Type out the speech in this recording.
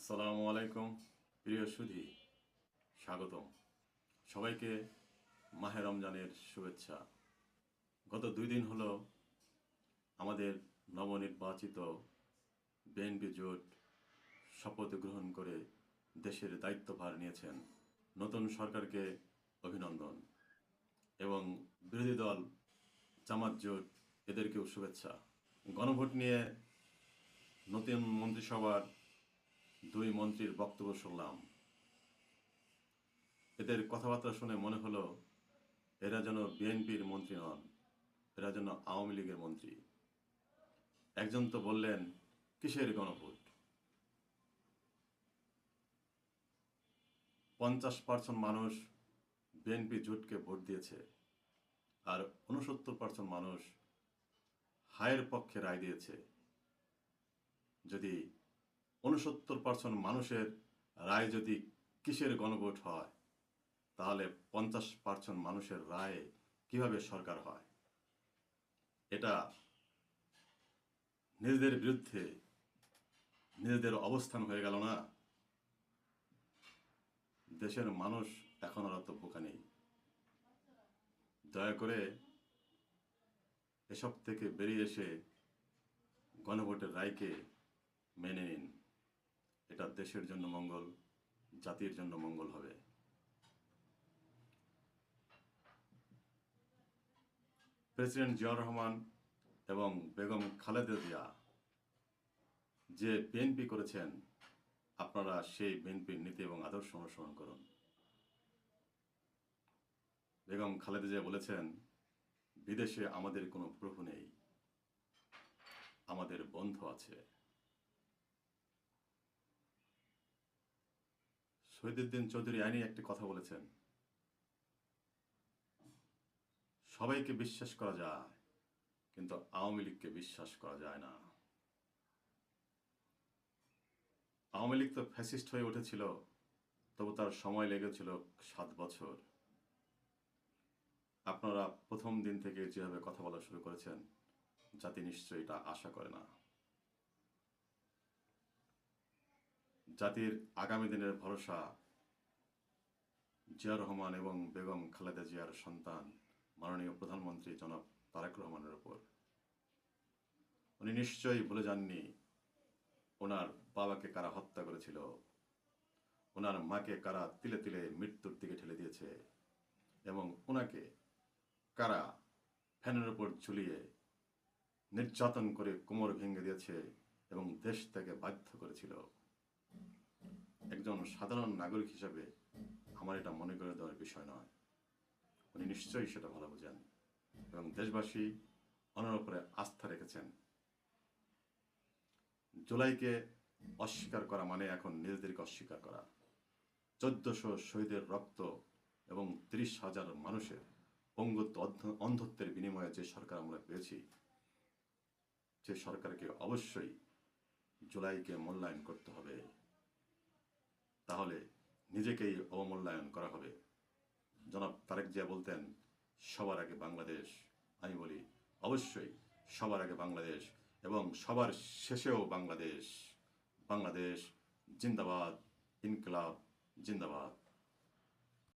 আসসালামু আলাইকুম প্রিয় সুধী, স্বাগতম সবাইকে মাহে রমজানের শুভেচ্ছা। গত 2 দিন হলো আমাদের নবনির্বাচিত বিএনপি জোট শপথ গ্রহণ করে দেশের দায়িত্বভার নিয়েছেন। নতুন সরকারকে অভিনন্দন এবং বিরোধী দল জামাত জোট এদেরকেও শুভেচ্ছা। গণভোট নিয়ে নতুন মন্ত্রিসভার 2 মন্ত্রীর বক্তব্য শুনলাম। এদের কথাবার্তা শুনে মনে হলো এরা যেন বিএনপির মন্ত্রী নন, এরা যেন আওয়ামী লীগের মন্ত্রী। একজন তো বললেন, কিসের গণভোট? 50% মানুষ বিএনপি জোটকে ভোট দিয়েছে, আর 69% মানুষ হায়ের পক্ষে রায় দিয়েছে। যদি 69% মানুষের রায় যদি কিসের গণভোট হয়, তাহলে 50% মানুষের রায়ে কিভাবে সরকার হয়? এটা নিজেদের বিরুদ্ধে নিজেদের অবস্থান হয়ে গেল না? দেশের মানুষ এখন আর অত বোকা নেই। দয়া করে এসব থেকে বেরিয়ে এসে গণভোটের রায়কে মেনে নিন। এটা দেশের জন্য মঙ্গল, জাতির জন্য মঙ্গল হবে। প্রেসিডেন্ট জিয়াউর রহমান এবং বেগম খালেদা জিয়া যে বিএনপি করেছেন, আপনারা সেই বিএনপির নীতি এবং আদর্শ অনুসরণ করুন। বেগম খালেদা জিয়া বলেছেন, বিদেশে আমাদের কোনো প্রভু নেই, আমাদের বন্ধু আছে। শহীদুদ্দিন চৌধুরী আইনি একটি কথা বলেছেন, সবাইকে বিশ্বাস করা যায়, কিন্তু আওয়ামী লীগকে বিশ্বাস করা যায় না। আওয়ামী লীগ তো ফ্যাসিস্ট হয়ে উঠেছিল, তবু তার সময় লেগেছিল 7 বছর। আপনারা প্রথম দিন থেকে যেভাবে কথা বলা শুরু করেছেন, জাতি নিশ্চয়ই এটা আশা করে না। জাতির আগামী দিনের ভরসা জিয়া রহমান এবং বেগম খালেদা জিয়ার সন্তান মাননীয় প্রধানমন্ত্রী জনাব তারেক রহমানের উপর। উনি নিশ্চয়ই ভুলে যাননি ওনার বাবাকে কারা হত্যা করেছিল, ওনার মাকে কারা তিলে তিলে মৃত্যুর দিকে ঠেলে দিয়েছে, এবং ওনাকে কারা ফ্যানের উপর ঝুলিয়ে নির্যাতন করে কোমর ভেঙে দিয়েছে এবং দেশ থেকে বাধ্য করেছিল। একজন সাধারণ নাগরিক হিসেবে আমার এটা মনে করে দেওয়ার বিষয় নয়। উনি নিশ্চয়ই সেটা ভালো বোঝেন এবং দেশবাসী ওনার উপরে আস্থা রেখেছেন। জুলাইকে অস্বীকার করা মানে এখন নিজেদেরকে অস্বীকার করা। 1400 শহীদের রক্ত এবং 30,000 মানুষের পঙ্গুত্ব অন্ধত্বের বিনিময়ে যে সরকার আমরা পেয়েছি, সে সরকারকে অবশ্যই জুলাইকে মূল্যায়ন করতে হবে। তাহলে নিজেকেই অবমূল্যায়ন করা হবে। জনাব তারেক জিয়া বলতেন, সবার আগে বাংলাদেশ। আমি বলি, অবশ্যই সবার আগে বাংলাদেশ এবং সবার শেষেও বাংলাদেশ। বাংলাদেশ জিন্দাবাদ, ইনকলাব জিন্দাবাদ।